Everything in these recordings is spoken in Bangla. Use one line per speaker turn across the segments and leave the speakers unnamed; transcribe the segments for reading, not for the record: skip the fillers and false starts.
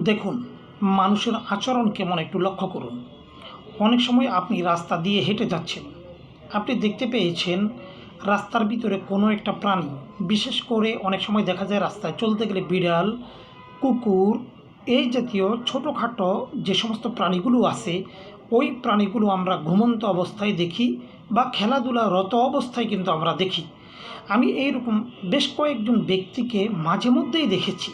দেখুন, মানুষের আচরণ কেমন একটু লক্ষ্য করুন। অনেক সময় আপনি রাস্তা দিয়ে হেঁটে যাচ্ছেন। আপনি দেখতে পেয়েছেন রাস্তার ভিতরে কোনো একটা প্রাণী, বিশেষ করে অনেক সময় দেখা যায় রাস্তায় চলতে গেলে বিড়াল, কুকুর এই জাতীয় ছোটোখাটো যে সমস্ত প্রাণীগুলো আছে, ওই প্রাণীগুলো আমরা ঘুমন্ত অবস্থায় দেখি বা খেলাধুলারত অবস্থায় কিন্তু আমরা দেখি। আমি এইরকম বেশ কয়েকজন ব্যক্তিকে মাঝে মধ্যেই দেখেছি।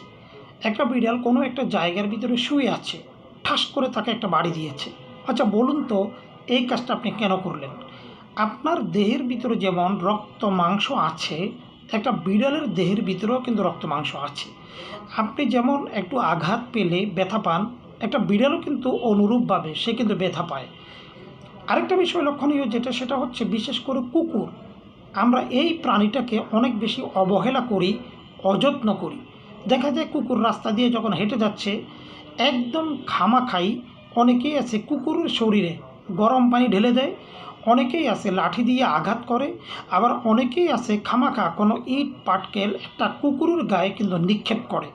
একটা বিড়াল কোনো একটা জায়গার ভিতরে শুয়ে আছে, ঠাস করে তাকে একটা বাড়ি দিয়েছে। আচ্ছা বলুন তো, এই কাজটা আপনি কেন করলেন? আপনার দেহের ভিতরে যেমন রক্ত মাংস আছে, একটা বিড়ালের দেহের ভিতরেও কিন্তু রক্ত মাংস আছে। আপনি যেমন একটু আঘাত পেলে ব্যথা পান, একটা বিড়ালও কিন্তু অনুরূপভাবে সে কিন্তু ব্যথা পায়। আরেকটা বিষয় লক্ষণীয় যেটা, সেটা হচ্ছে বিশেষ করে কুকুর। আমরা এই প্রাণীটাকে অনেক বেশি অবহেলা করি, অযত্ন করি। দেখা যায় কুকুর রাস্তা দিয়ে যখন হেঁটে যাচ্ছে, একদম খামাখাই অনেকেই আছে কুকুরের শরীরে গরম পানি ঢেলে দেয়, অনেকেই আছে লাঠি দিয়ে আঘাত করে, আবার অনেকেই আছে খামাখা কোনো ইট পাটকেল একটা কুকুরের গায়ে কিন্তু নিক্ষেপ করে।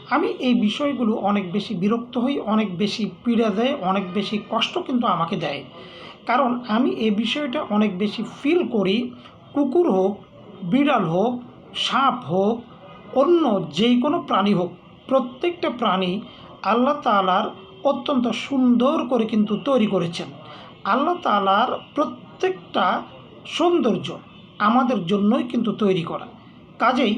আমি এই বিষয়গুলো অনেক বেশি বিরক্ত হই, অনেক বেশি পীড়া দেয়, অনেক বেশি কষ্ট কিন্তু আমাকে দেয়। কারণ আমি এই বিষয়টা অনেক বেশি ফিল করি। কুকুর হোক, বিড়াল হোক, সাপ হোক, অন্য যেই কোনো প্রাণী হোক, প্রত্যেকটা প্রাণী আল্লাহ তাআলার অত্যন্ত সুন্দর করে কিন্তু তৈরি করেছেন। আল্লাহ তাআলার প্রত্যেকটা সৌন্দর্য আমাদের জন্যই কিন্তু তৈরি করা। কাজেই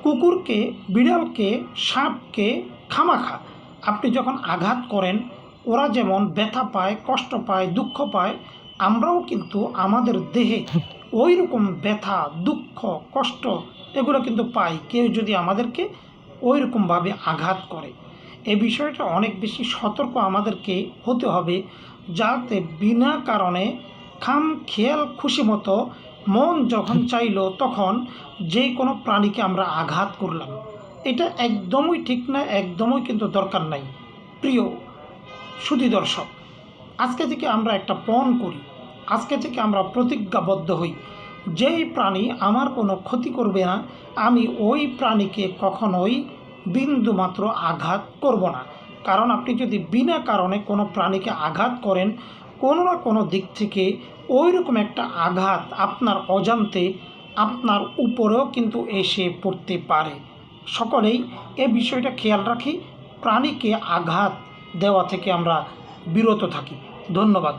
কুকুরকে, বিড়ালকে, সাপকে খামাখা আপনি যখন আঘাত করেন, ওরা যেমন ব্যথা পায়, কষ্ট পায়, দুঃখ পায়, আমরাও কিন্তু আমাদের দেহে ওই রকম ব্যথা, দুঃখ, কষ্ট এগুলো কিন্তু পাই, কেউ যদি আমাদেরকে ওই রকমভাবে আঘাত করে। এই বিষয়টা অনেক বেশি সতর্ক আমাদেরকে হতে হবে, যাতে বিনা কারণে খামখেয়াল খুশিমতো মন যখন চাইলো তখন যে কোনো প্রাণীকে আমরা আঘাত করলাম। এটা একদমই ঠিক না, একদমই কিন্তু দরকার নাই। প্রিয় সুধী দর্শক, আজকে থেকে আমরা একটা পণ করি, আজকে থেকে আমরা প্রতিজ্ঞাবদ্ধ হই, যেই প্রাণী আমার কোনো ক্ষতি করবে না, আমি ওই প্রাণীকে কখনোই বিন্দুমাত্র আঘাত করব না। কারণ আপনি যদি বিনা কারণে কোনো প্রাণীকে আঘাত করেন, কোনো না কোনো দিক থেকে ওই রকম একটা আঘাত আপনার অজান্তে আপনার উপরেও কিন্তু এসে পড়তে পারে। সকলেই এ বিষয়টা খেয়াল রাখি, প্রাণীকে আঘাত দেওয়া থেকে আমরা বিরত থাকি। ধন্যবাদ।